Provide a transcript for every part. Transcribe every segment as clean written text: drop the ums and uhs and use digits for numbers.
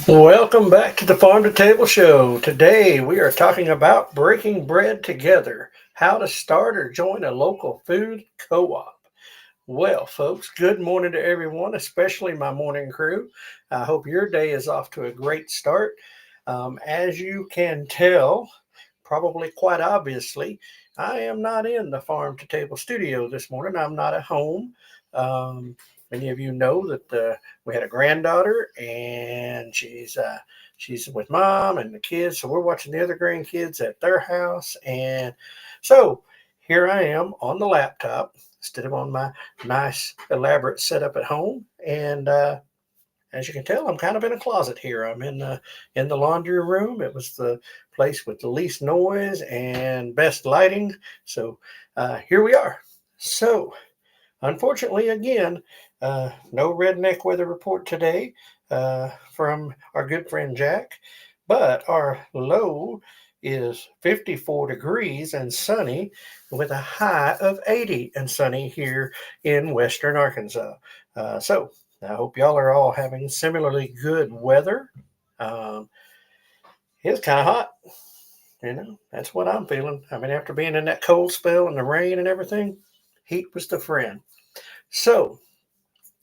Welcome back to the Farm2Table Show. Today we are talking about breaking bread together, how to start or join a local food co-op. Well, folks, good morning to everyone, especially my morning crew. I hope your day is off to a great start. As you can tell, probably quite obviously, I am not in the Farm2Table studio this morning. I'm not at home. Many of you know that we had a granddaughter, and she's with mom and the kids. So we're watching the other grandkids at their house, and so here I am on the laptop instead of on my nice elaborate setup at home. And as you can tell, I'm kind of in a closet here. I'm in the laundry room. It was the place with the least noise and best lighting. So here we are. So unfortunately, again, no redneck weather report today from our good friend Jack, but our low is 54 degrees and sunny with a high of 80 and sunny here in western Arkansas. So I hope y'all are all having similarly good weather. Um, it's kind of hot. That's what I'm feeling. I mean, after being in that cold spell and the rain and everything, heat was the friend. So,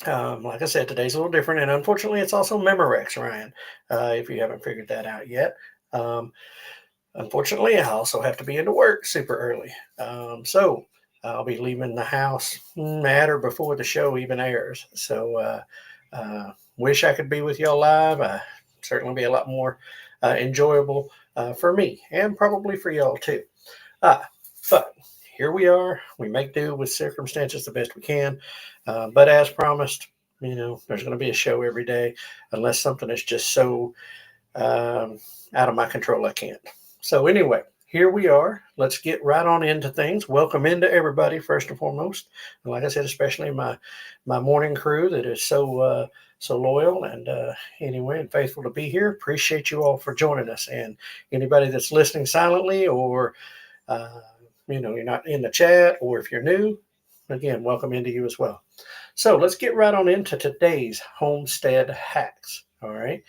like I said, today's a little different, and unfortunately, it's also Memorex, Ryan, if you haven't figured that out yet. Um, Unfortunately, I also have to be into work super early. So, I'll be leaving the house at or before the show even airs. So, wish I could be with y'all live. Certainly be a lot more enjoyable for me and probably for y'all too. But here we are. We make do with circumstances the best we can. But as promised, there's going to be a show every day unless something is just so out of my control I can't. So anyway, here we are. Let's get right on into things. Welcome into everybody, first and foremost. And like I said, especially my morning crew that is so loyal and anyway and faithful to be here. Appreciate you all for joining us. And anybody that's listening silently or you're not in the chat, or if you're new, again, welcome into you as well. So let's get right on into today's homestead hacks. All right.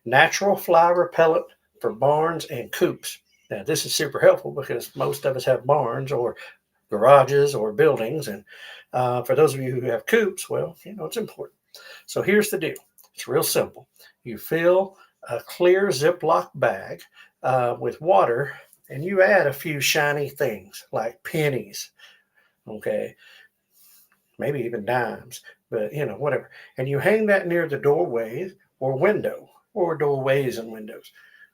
Natural fly repellent for barns and coops. Now, this is super helpful because most of us have barns or garages or buildings. And for those of you who have coops, well, it's important. So here's the deal. It's real simple. You fill a clear Ziploc bag with water, and you add a few shiny things like pennies, okay, maybe even dimes, but whatever. And you hang that near the doorway or window, or doorways and windows,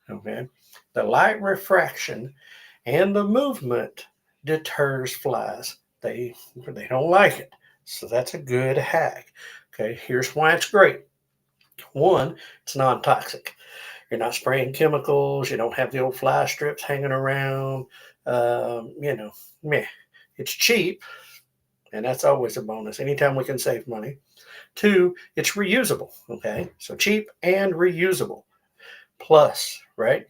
okay. The light refraction and the movement deters flies. They don't like it. So that's a good hack. Okay, here's why it's great. One, it's non-toxic. You're not spraying chemicals. You don't have the old fly strips hanging around. Meh. It's cheap, and that's always a bonus. Anytime we can save money. Two, it's reusable. Okay, so cheap and reusable. Plus, right?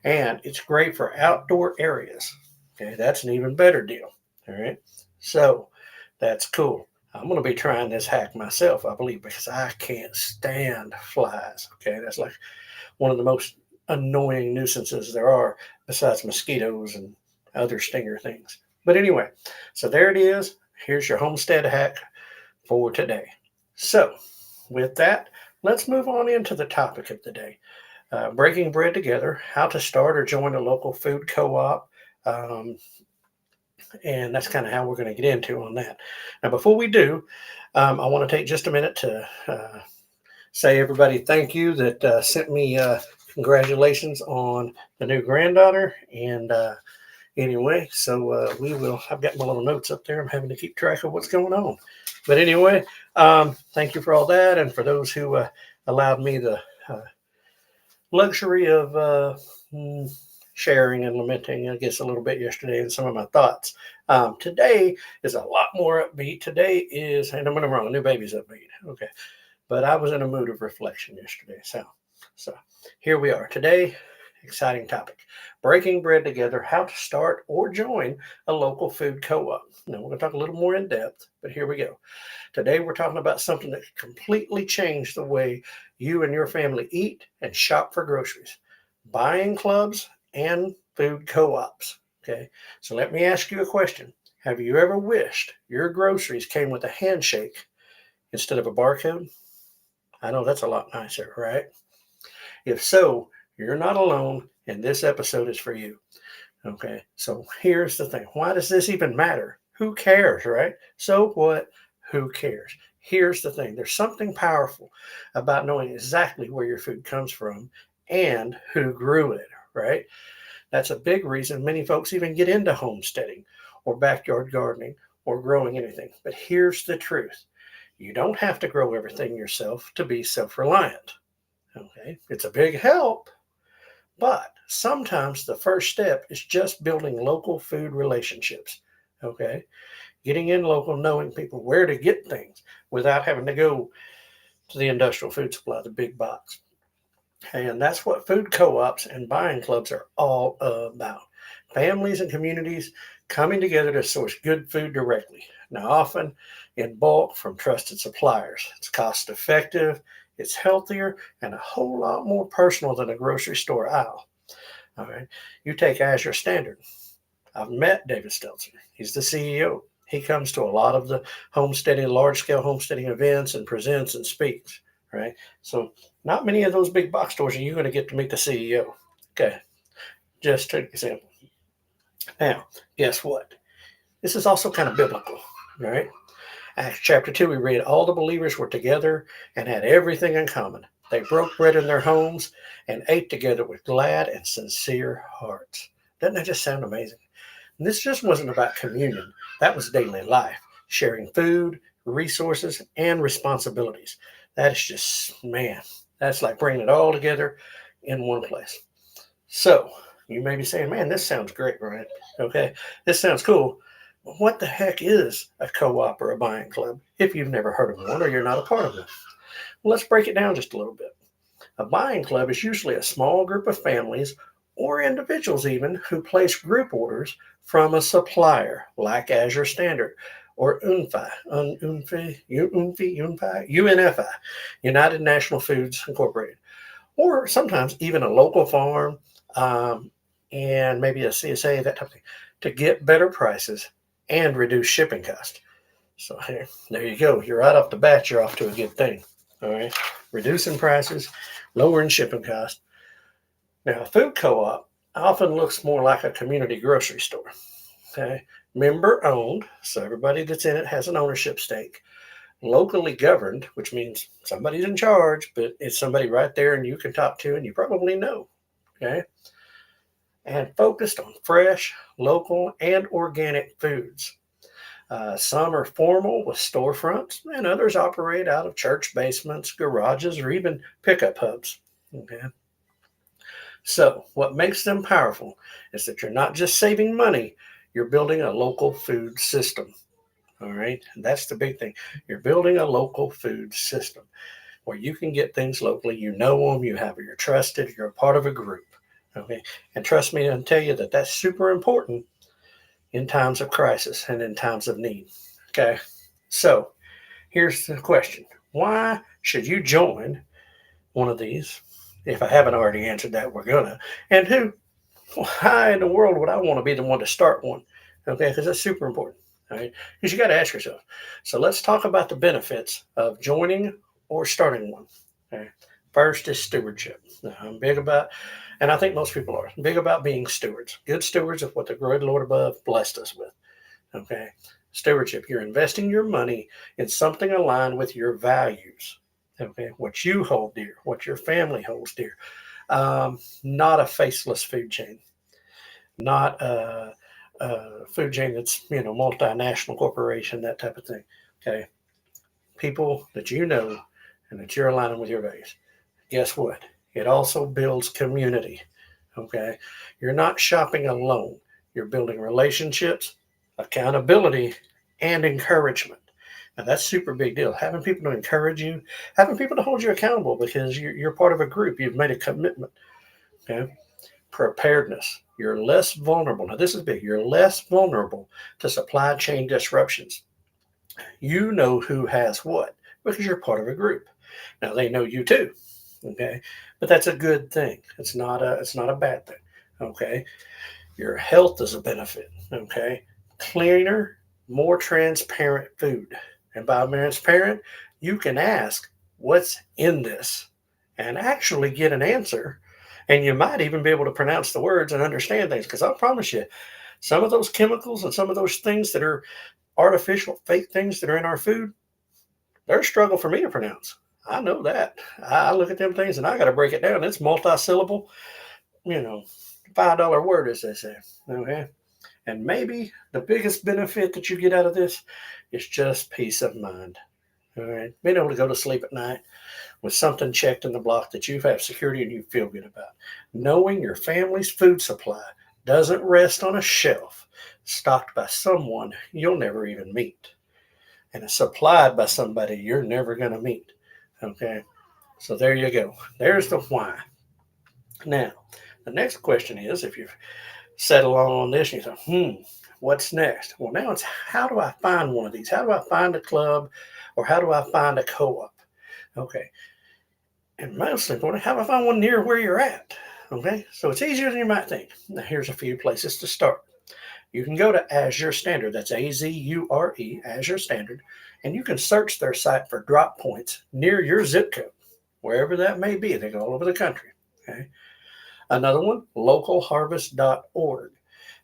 And it's great for outdoor areas. Okay, that's an even better deal. All right, so that's cool. I'm going to be trying this hack myself, I believe, because I can't stand flies. Okay, that's like one of the most annoying nuisances there are besides mosquitoes and other stinger things. But anyway, so there it is. Here's your homestead hack for today. So with that, let's move on into the topic of the day. Breaking bread together, how to start or join a local food co-op. And that's kind of how we're going to get into on that. Now, before we do, I want to take just a minute to say everybody thank you that sent me congratulations on the new granddaughter. And anyway, so I've got my little notes up there. I'm having to keep track of what's going on. But anyway, thank you for all that. And for those who allowed me the luxury of sharing and lamenting, I guess, a little bit yesterday and some of my thoughts. Today is a lot more upbeat. Today is, and I'm wrong, a new baby's upbeat. Okay. But I was in a mood of reflection yesterday. So here we are. Today exciting topic. Breaking bread together, how to start or join a local food co-op. Now, we're going to talk a little more in depth, but here we go. Today, we're talking about something that completely changed the way you and your family eat and shop for groceries. Buying clubs and food co-ops. Okay, so let me ask you a question. Have you ever wished your groceries came with a handshake instead of a barcode? I know that's a lot nicer, right? If so, you're not alone, and this episode is for you. Okay, so here's the thing. Why does this even matter? Who cares, right? So what? Who cares? Here's the thing. There's something powerful about knowing exactly where your food comes from and who grew it, right? That's a big reason many folks even get into homesteading or backyard gardening or growing anything. But here's the truth. You don't have to grow everything yourself to be self-reliant. Okay, it's a big help, but sometimes the first step is just building local food relationships. Okay, getting in local, knowing people where to get things without having to go to the industrial food supply, the big box. And that's what food co-ops and buying clubs are all about. Families and communities coming together to source good food directly. Now, often in bulk from trusted suppliers. It's cost effective, it's healthier, and a whole lot more personal than a grocery store aisle. All right. You take Azure Standard. I've met David Stelzer. He's the CEO. He comes to a lot of the homesteading, large scale homesteading events and presents and speaks. Right. So not many of those big box stores are you going to get to meet the CEO. Okay. Just an example. Now, guess what? This is also kind of biblical. All right. Acts chapter 2, we read, all the believers were together and had everything in common. They broke bread in their homes and ate together with glad and sincere hearts. Doesn't that just sound amazing? And this just wasn't about communion. That was daily life, sharing food, resources, and responsibilities. That is just, man, that's like bringing it all together in one place. So you may be saying, man, this sounds great, right? Okay, this sounds cool. What the heck is a co-op or a buying club if you've never heard of one or you're not a part of one? Well, let's break it down just a little bit. A buying club is usually a small group of families or individuals even who place group orders from a supplier like Azure Standard or UNFI, United National Foods Incorporated, or sometimes even a local farm and maybe a CSA, that type of thing, to get better prices and reduce shipping costs. So there you go. You're right off the bat, you're off to a good thing. All right. Reducing prices, lowering shipping costs. Now, a food co-op often looks more like a community grocery store. Okay. Member owned, so everybody that's in it has an ownership stake. Locally governed, which means somebody's in charge, but it's somebody right there and you can talk to and you probably know. Okay. And focused on fresh, local, and organic foods. Some are formal with storefronts, and others operate out of church basements, garages, or even pickup hubs. Okay. So, what makes them powerful is that you're not just saving money, you're building a local food system. All right. And that's the big thing. You're building a local food system where you can get things locally. You know them, you're trusted, you're a part of a group. Okay. And trust me, I'll tell you that that's super important in times of crisis and in times of need. Okay. So here's the question. Why should you join one of these? If I haven't already answered that, we're gonna. And why in the world would I want to be the one to start one? Okay. Because that's super important. All right. Because you got to ask yourself. So let's talk about the benefits of joining or starting one. Okay. First is stewardship. Now, I'm big about, and I think most people are big about being stewards, good stewards of what the great Lord above blessed us with. Okay. Stewardship. You're investing your money in something aligned with your values. Okay. What you hold dear, what your family holds dear. Not a faceless food chain, not a food chain that's, multinational corporation, that type of thing. Okay. People that you know and that you're aligning with your values. Guess what? It also builds community. Okay. You're not shopping alone. You're building relationships, accountability, and encouragement. And that's super big deal. Having people to encourage you, having people to hold you accountable because you're part of a group. You've made a commitment. Okay. Preparedness. You're less vulnerable. Now, this is big. You're less vulnerable to supply chain disruptions. You know who has what because you're part of a group. Now, they know you too. Okay. But that's a good thing. It's not a bad thing. Okay. Your health is a benefit. Okay. Cleaner, more transparent food. And by transparent, you can ask what's in this and actually get an answer. And you might even be able to pronounce the words and understand things. Because I promise you, some of those chemicals and some of those things that are artificial, fake things that are in our food, they're a struggle for me to pronounce. I know that. I look at them things and I got to break it down. It's multi-syllable, you know, $5 word, as they say. Okay. And maybe the biggest benefit that you get out of this is just peace of mind. All right. Being able to go to sleep at night with something checked in the block that you have security and you feel good about. Knowing your family's food supply doesn't rest on a shelf stocked by someone you'll never even meet and is supplied by somebody you're never going to meet. Okay. So there you go. There's the why. Now, the next question is if you've settled on this and you say, what's next? Well, now it's how do I find one of these? How do I find a club or how do I find a co-op? Okay. And most important, how do I find one near where you're at? Okay. So it's easier than you might think. Now, here's a few places to start. You can go to Azure Standard. That's Azure, Azure Standard. And you can search their site for drop points near your zip code, wherever that may be. They go all over the country. Okay. Another one, localharvest.org.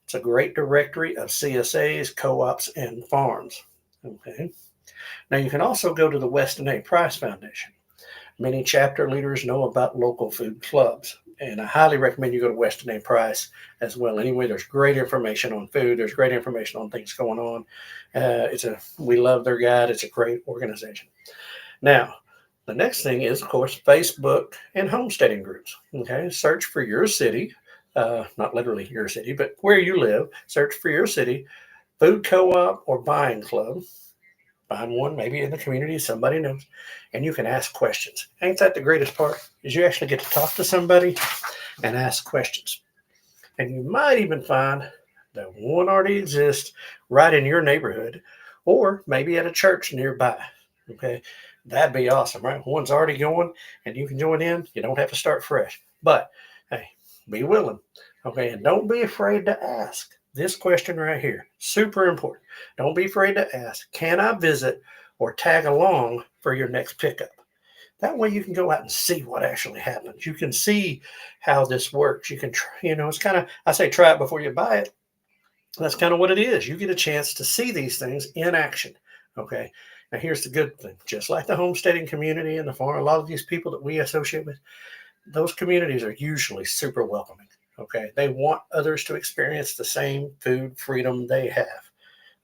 It's a great directory of CSAs, co-ops, and farms. Okay. Now you can also go to the Weston A. Price Foundation. Many chapter leaders know about local food clubs, and I highly recommend you go to Weston A. Price as well. Anyway, there's great information on food. There's great information on things going on. We love their guide. It's a great organization. Now, the next thing is, of course, Facebook and homesteading groups. Okay, search for your city, not literally your city, but where you live. Search for your city, food co-op or buying club. Find one maybe in the community somebody knows, and you can ask questions. Ain't that the greatest part? Is you actually get to talk to somebody and ask questions. And you might even find that one already exists right in your neighborhood, or maybe at a church nearby. Okay, that'd be awesome, right? One's already going, and you can join in. You don't have to start fresh. But hey, be willing. Okay, and don't be afraid to ask. This question right here, super important. Don't be afraid to ask, can I visit or tag along for your next pickup? That way you can go out and see what actually happens. You can see how this works. You can, it's kind of, I say try it before you buy it. That's kind of what it is. You get a chance to see these things in action. Okay. Now here's the good thing. Just like the homesteading community and the farm, a lot of these people that we associate with, those communities are usually super welcoming. Okay. They want others to experience the same food freedom they have.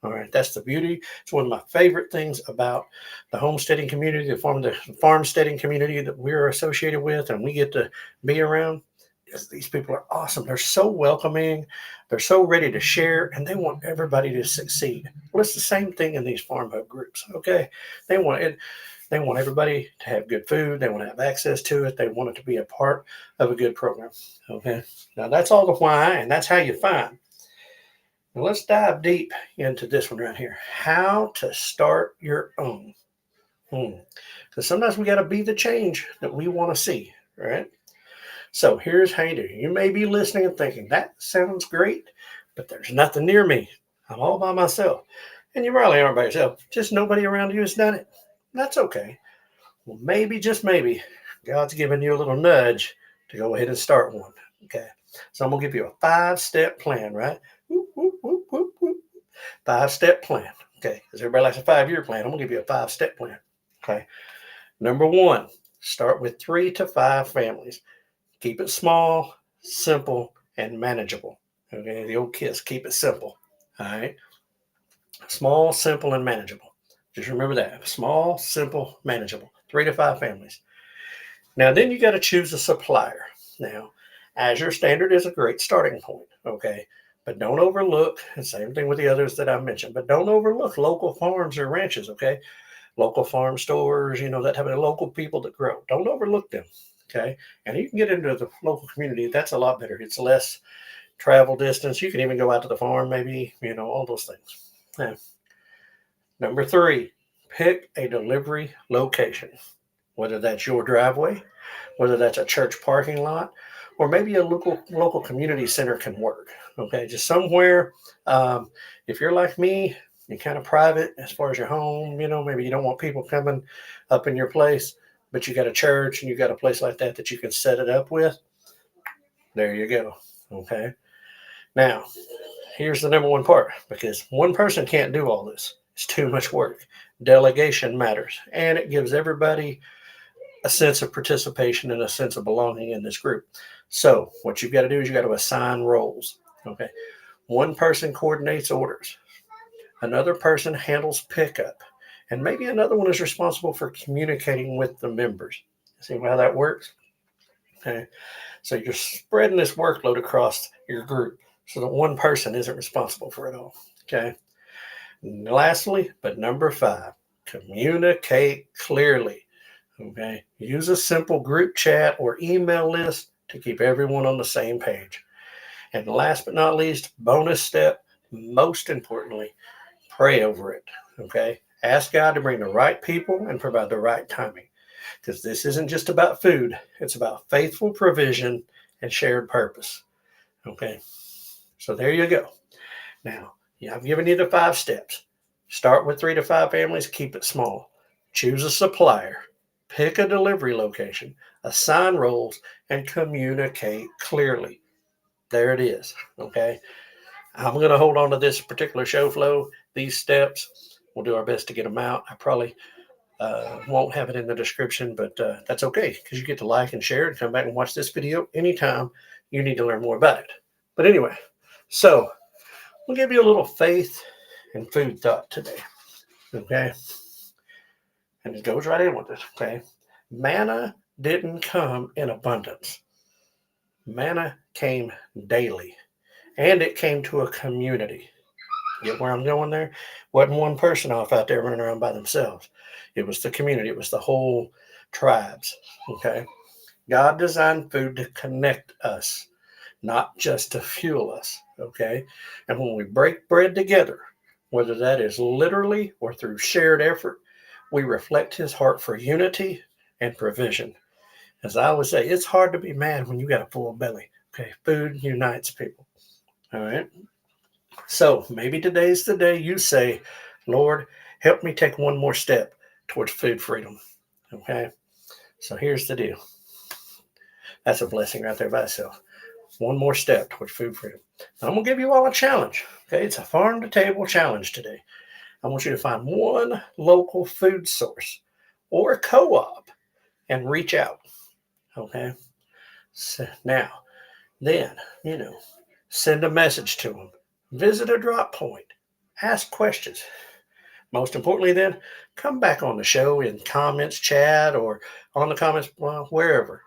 All right. That's the beauty. It's one of my favorite things about the homesteading community, the farmsteading community that we're associated with and we get to be around. Is these people are awesome. They're so welcoming. They're so ready to share and they want everybody to succeed. Well, it's the same thing in these farm hub groups. Okay. They want it. They want everybody to have good food. They want to have access to it. They want it to be a part of a good program. Okay. Now that's all the why, and that's how you find. Now let's dive deep into this one right here. How to start your own. Because sometimes we got to be the change that we want to see, right? So here's how you do. You may be listening and thinking, that sounds great, but there's nothing near me. I'm all by myself. And you probably aren't by yourself. Just nobody around you has done it. That's okay. Well, maybe, just maybe, God's giving you a little nudge to go ahead and start one. Okay. So I'm going to give you a 5-step plan, right? Whoop, whoop, whoop, whoop, whoop. 5-step plan. Okay. Because everybody likes a 5-year plan. I'm going to give you a 5-step plan. Okay. Number 1, start with 3 to 5 families. Keep it small, simple, and manageable. Okay. The old KISS, keep it simple. All right. Small, simple, and manageable. Just remember that. Small, simple, manageable. 3 to 5 families. Now, then you got to choose a supplier. Now, Azure Standard is a great starting point, okay? But don't overlook, and same thing with the others that I mentioned, but don't overlook local farms or ranches, okay? Local farm stores, that have local people that grow. Don't overlook them, Okay. And you can get into the local community. That's a lot better. It's less travel distance. You can even go out to the farm, maybe, all those things. Now, number 3, pick a delivery location, whether that's your driveway, whether that's a church parking lot, or maybe a local community center can work. Okay, just somewhere. If you're like me, you're kind of private as far as your home. Maybe you don't want people coming up in your place, but you got a church and you got a place like that you can set it up with. There you go. Okay. Now, here's the number one part, because one person can't do all this. It's too much work. Delegation matters, and it gives everybody a sense of participation and a sense of belonging in this group. So what you've got to do is you got to assign roles. Okay. One person coordinates orders. Another person handles pickup. And maybe another one is responsible for communicating with the members. See how that works? Okay. So you're spreading this workload across your group so that one person isn't responsible for it all. Okay. And lastly, but number 5, communicate clearly. Okay. Use a simple group chat or email list to keep everyone on the same page. And last but not least, bonus step, most importantly, pray over it. Okay. Ask God to bring the right people and provide the right timing, because this isn't just about food. It's about faithful provision and shared purpose. Okay. So there you go. Now, I've given you the 5 steps. Start with 3 to 5 families. Keep it small. Choose a supplier. Pick a delivery location. Assign roles and communicate clearly. There it is. Okay. I'm going to hold on to this particular show flow, these steps. We'll do our best to get them out. I probably won't have it in the description, but that's okay, because you get to like and share and come back and watch this video anytime you need to learn more about it. But anyway, so we'll give you a little faith and food thought today. Okay. And it goes right in with this. Okay. Manna didn't come in abundance. Manna came daily, and it came to a community. Get where I'm going there? Wasn't one person off out there running around by themselves. It was the community. It was the whole tribes. Okay. God designed food to connect us, not just to fuel us. Okay. And when we break bread together, whether that is literally or through shared effort, we reflect his heart for unity and provision. As I always say, it's hard to be mad when you got a full belly. Okay. Food unites people. All right. So maybe today's the day you say, Lord, help me take one more step towards food freedom. Okay. So here's the deal. That's a blessing right there by itself. One more step towards food freedom. Now, I'm going to give you all a challenge. Okay. It's a farm to table challenge today. I want you to find one local food source or co-op and reach out. Okay. So now, then, send a message to them. Visit a drop point. Ask questions. Most importantly, then, come back on the show in comments, chat, or on the comments, wherever.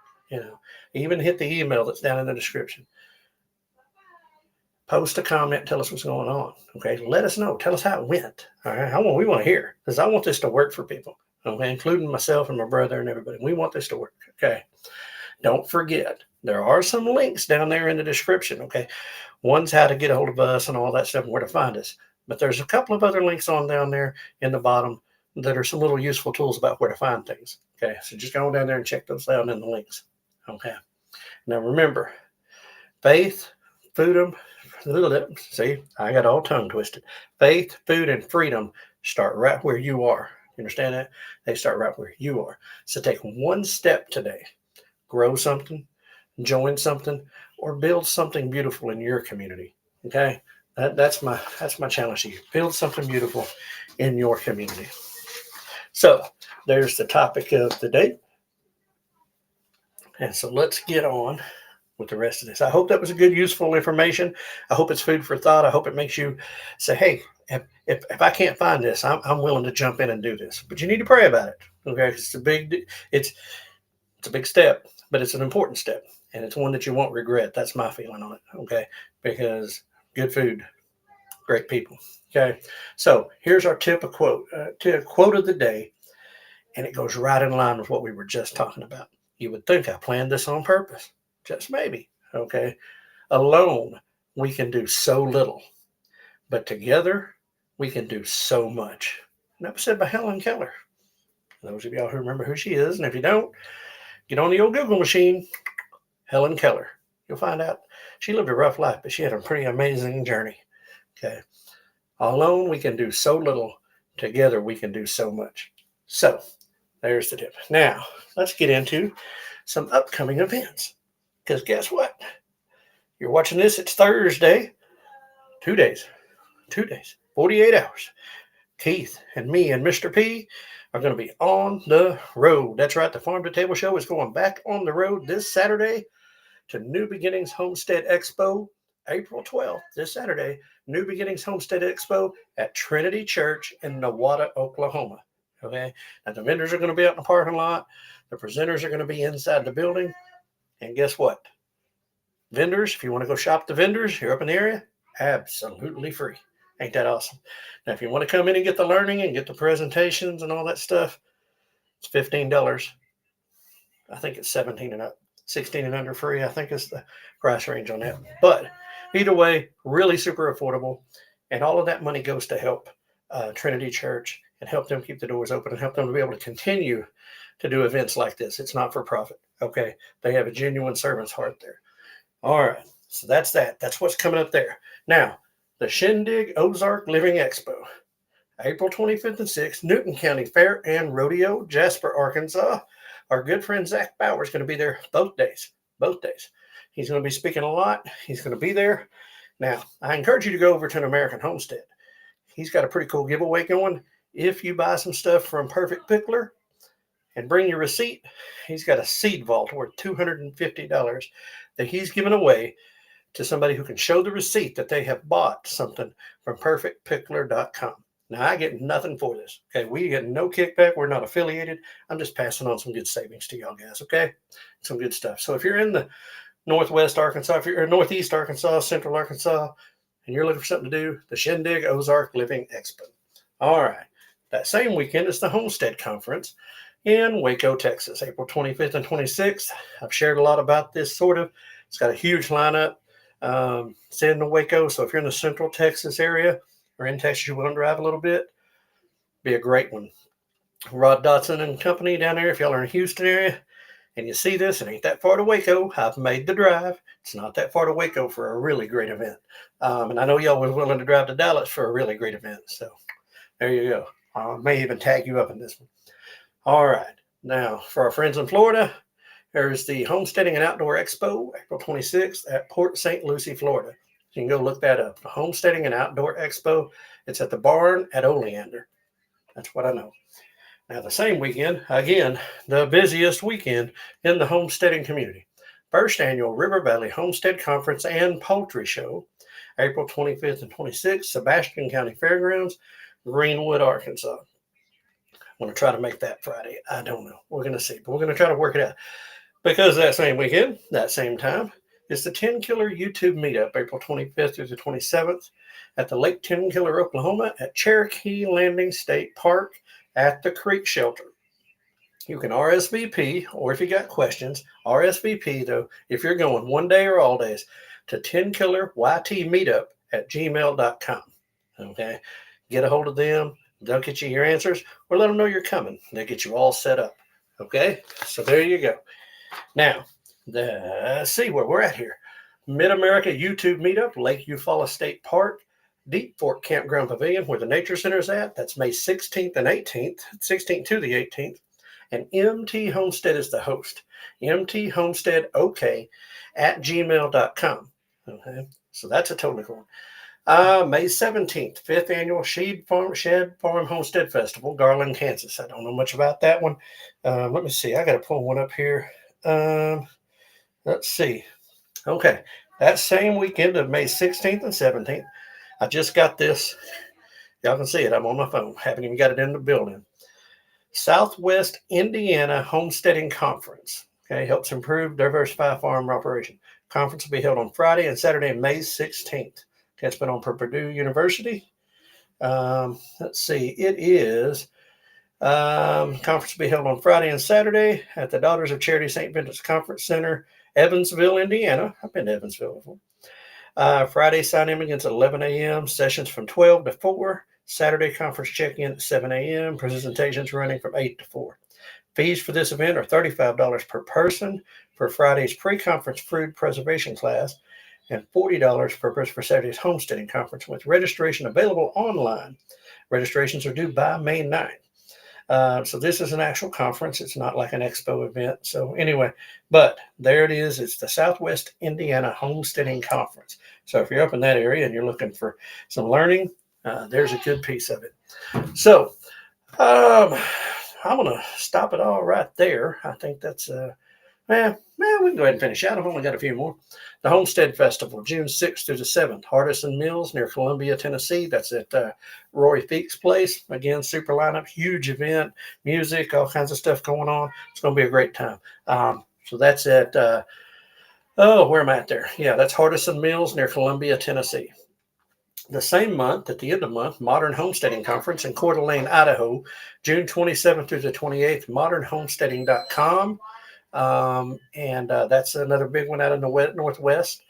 Even hit the email that's down in the description. Post a comment. Tell us what's going on. Okay, let us know. Tell us how it went. All right, we want to hear, because I want this to work for people. Okay, including myself and my brother and everybody. We want this to work. Okay. Don't forget, there are some links down there in the description. Okay. One's how to get a hold of us and all that stuff and where to find us. But there's a couple of other links on down there in the bottom that are some little useful tools about where to find things. Okay. So just go down there and check those out in the links. Okay. Now remember, faith, food, see, I got all tongue twisted. Faith, food, and freedom start right where you are. You understand that? They start right where you are. So take one step today. Grow something, join something, or build something beautiful in your community. Okay, that's my challenge to you. Build something beautiful in your community. So there's the topic of the day, and so let's get on with the rest of this. I hope that was a good, useful information. I hope it's food for thought. I hope it makes you say, "Hey, if I can't find this, I'm willing to jump in and do this." But you need to pray about it. Okay, it's a big step. But it's an important step, and it's one that you won't regret. That's my feeling on it, okay? Because good food, great people, okay? So here's our quote of the day, and it goes right in line with what we were just talking about. You would think I planned this on purpose. Just maybe. Okay. Alone, we can do so little, but together, we can do so much. And that was said by Helen Keller. Those of y'all who remember who she is, and if you don't, get on the old Google machine, Helen Keller. You'll find out she lived a rough life, but she had a pretty amazing journey. Okay. Alone, we can do so little. Together, we can do so much. So, there's the tip. Now, let's get into some upcoming events. Because guess what? You're watching this, it's Thursday. 2 days, 48 hours. Keith and me and Mr. P are going to be on the road. That's right, the Farm2Table Show is going back on the road this Saturday to New Beginnings Homestead Expo, April 12th, this Saturday, New Beginnings Homestead Expo at Trinity Church in Nowata, Oklahoma. Okay, now the vendors are going to be out in the parking lot. The presenters are going to be inside the building. And guess what? Vendors, if you want to go shop the vendors, you're up in the area, absolutely free. Ain't that awesome? Now, if you want to come in and get the learning and get the presentations and all that stuff, it's $15. I think it's 17 and up. 16 and under free, I think is the price range on that. But either way, really super affordable. And all of that money goes to help Trinity Church and help them keep the doors open and help them to be able to continue to do events like this. It's not for profit. Okay. They have a genuine servant's heart there. All right. So that's that. That's what's coming up there. Now, the Shindig Ozark Living Expo, April 25th and 6th, Newton County Fair and Rodeo, Jasper, Arkansas. Our good friend Zach Bauer is going to be there both days. He's going to be speaking a lot. He's going to be there. Now, I encourage you to go over to an American Homestead. He's got a pretty cool giveaway going. If you buy some stuff from Perfect Pickler and bring your receipt, he's got a seed vault worth $250 that he's giving away to somebody who can show the receipt that they have bought something from perfectpickler.com. Now, I get nothing for this. Okay, we get no kickback. We're not affiliated. I'm just passing on some good savings to y'all guys. Okay, some good stuff. So if you're in the Northwest Arkansas, if you're in Northeast Arkansas, Central Arkansas, and you're looking for something to do, the Shindig Ozark Living Expo. All right. That same weekend is the Homestead Conference in Waco, Texas, April 25th and 26th. I've shared a lot about this sort of. It's got a huge lineup. It's in Waco. So if you're in the Central Texas area, or in Texas, you want to drive a little bit, be a great one. Rod Dotson and company down there, if y'all are in the Houston area and you see this, it ain't that far to Waco. I've made the drive. It's not that far to Waco for a really great event. And I know y'all was willing to drive to Dallas for a really great event. So there you go. I may even tag you up in this one. All right. Now, for our friends in Florida, there's the Homesteading and Outdoor Expo, April 26th at Port St. Lucie, Florida. You can go look that up. The Homesteading and Outdoor Expo. It's at the barn at Oleander. That's what I know. Now, the same weekend, again, the busiest weekend in the homesteading community. First annual River Valley Homestead Conference and Poultry Show, April 25th and 26th, Sebastian County Fairgrounds, Greenwood, Arkansas. I'm going to try to make that Friday. I don't know. We're going to see, but we're going to try to work it out. Because that same weekend, that same time, is the 10 Killer YouTube Meetup, April 25th through the 27th at the Lake 10 Killer, Oklahoma, at Cherokee Landing State Park at the Creek Shelter. You can RSVP, or if you got questions, RSVP, though, if you're going one day or all days, to 10 Killer YT Meetup at gmail.com. Okay? Get a hold of them. They'll get you your answers, or let them know you're coming. They'll get you all set up. Okay? So there you go. Now, let's see where we're at here. Mid-America YouTube Meetup, Lake Eufaula State Park, Deep Fork Campground Pavilion, where the Nature Center is at. That's May 16th and 18th, 16th to the 18th. And MT Homestead is the host. MT Homestead OK at gmail.com. Okay, so that's a totally cool one. May 17th, 5th Annual Shed Farm Homestead Festival, Garland, Kansas. I don't know much about that one. Let me see. I got to pull one up here. Let's see. Okay, that same weekend of May 16th and 17th, I just got this. Y'all can see it. I'm on my phone. Haven't even got it in the building. Southwest Indiana Homesteading Conference. Okay, helps improve, diversify farm operation. Conference will be held on Friday and Saturday, May 16th. Okay, it's been on for Purdue University. Let's see. It is Conference will be held on Friday and Saturday at the Daughters of Charity St. Vincent's Conference Center, Evansville, Indiana. I've been to Evansville before. Friday sign-in begins at 11 a.m. Sessions from 12 to 4. Saturday conference check-in at 7 a.m. Presentations running from 8 to 4. Fees for this event are $35 per person for Friday's pre-conference food preservation class and $40 per person for Saturday's homesteading conference, with registration available online. Registrations are due by May 9th. So this is an actual conference. It's not like an expo event. So anyway, but there it is. It's the Southwest Indiana Homesteading Conference. So if you're up in that area and you're looking for some learning, there's a good piece of it. So I'm going to stop it all right there. I think that's, we can go ahead and finish out. I've only got a few more. The Homestead Festival, June 6th through the 7th, Hardison Mills near Columbia, Tennessee. That's at Roy Feek's place. Again, super lineup, huge event, music, all kinds of stuff going on. It's going to be a great time. So that's at, where am I at there? Yeah, that's Hardison Mills near Columbia, Tennessee. The same month, at the end of the month, Modern Homesteading Conference in Coeur d'Alene, Idaho, June 27th through the 28th, modernhomesteading.com. And that's another big one out in the Northwest.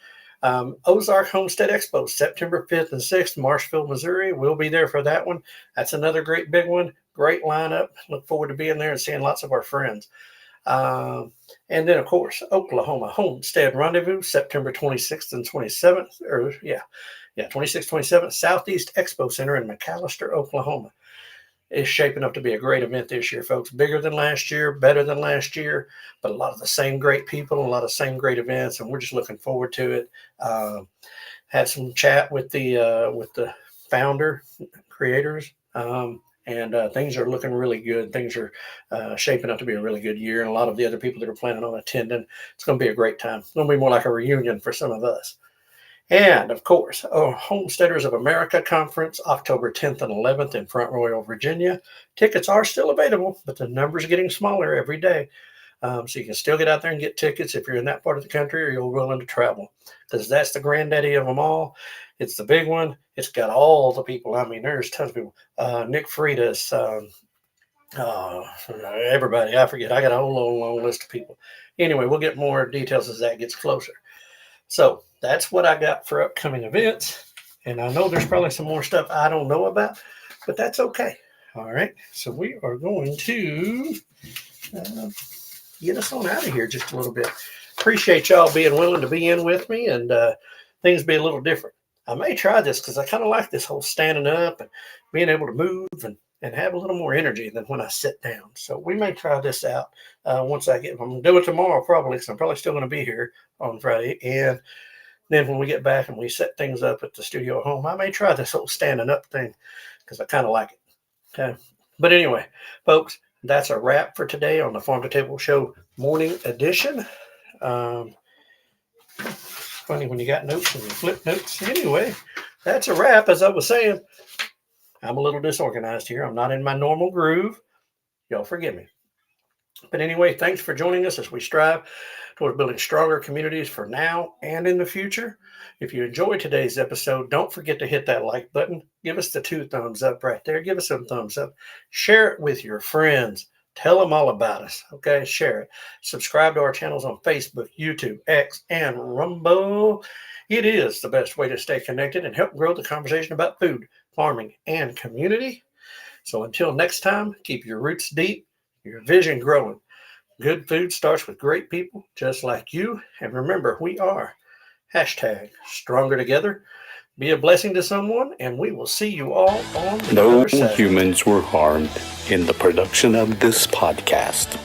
Ozark Homestead Expo, September 5th and 6th, Marshville, Missouri. We'll be there for that one. That's another great big one. Great lineup. Look forward to being there and seeing lots of our friends. And then, of course, Oklahoma Homestead Rendezvous, September 26th and 27th. 26th, 27th, Southeast Expo Center in McAlester, Oklahoma. It's shaping up to be a great event this year, folks. Bigger than last year, better than last year, but a lot of the same great people, a lot of same great events, and we're just looking forward to it. Had some chat with the founder, creators, and things are looking really good. Things are shaping up to be a really good year, and a lot of the other people that are planning on attending, it's going to be a great time. It's going to be more like a reunion for some of us. And, of course, Homesteaders of America Conference, October 10th and 11th in Front Royal, Virginia. Tickets are still available, but the numbers are getting smaller every day. So you can still get out there and get tickets if you're in that part of the country or you're willing to travel, because that's the granddaddy of them all. It's the big one. It's got all the people. I mean, there's tons of people. Nick Freitas, everybody. I forget. I got a whole long list of people. Anyway, we'll get more details as that gets closer. So that's what I got for upcoming events. And I know there's probably some more stuff I don't know about, but that's okay. All right. So we are going to get us on out of here just a little bit. Appreciate y'all being willing to be in with me and things be a little different. I may try this because I kind of like this whole standing up and being able to move and have a little more energy than when I sit down. So we may try this out once I'm going to do it tomorrow probably, because I'm probably still going to be here on Friday. And then when we get back and we set things up at the studio at home, I may try this whole standing up thing because I kind of like it. Okay. But anyway, folks, that's a wrap for today on the Farm2Table Show morning edition. Funny when you got notes and you flip notes. Anyway, that's a wrap. As I was saying, I'm a little disorganized here. I'm not in my normal groove. Y'all forgive me. But anyway, thanks for joining us as we strive towards building stronger communities for now and in the future. If you enjoyed today's episode, don't forget to hit that like button. Give us the 2 thumbs up right there. Give us some thumbs up. Share it with your friends. Tell them all about us. Okay, share it. Subscribe to our channels on Facebook, YouTube, X, and Rumble. It is the best way to stay connected and help grow the conversation about food, farming, and community. So until next time, keep your roots deep, your vision growing. Good food starts with great people just like you. And remember, we are #stronger together. Be a blessing to someone, and we will see you all on the other side. No humans were harmed in the production of this podcast.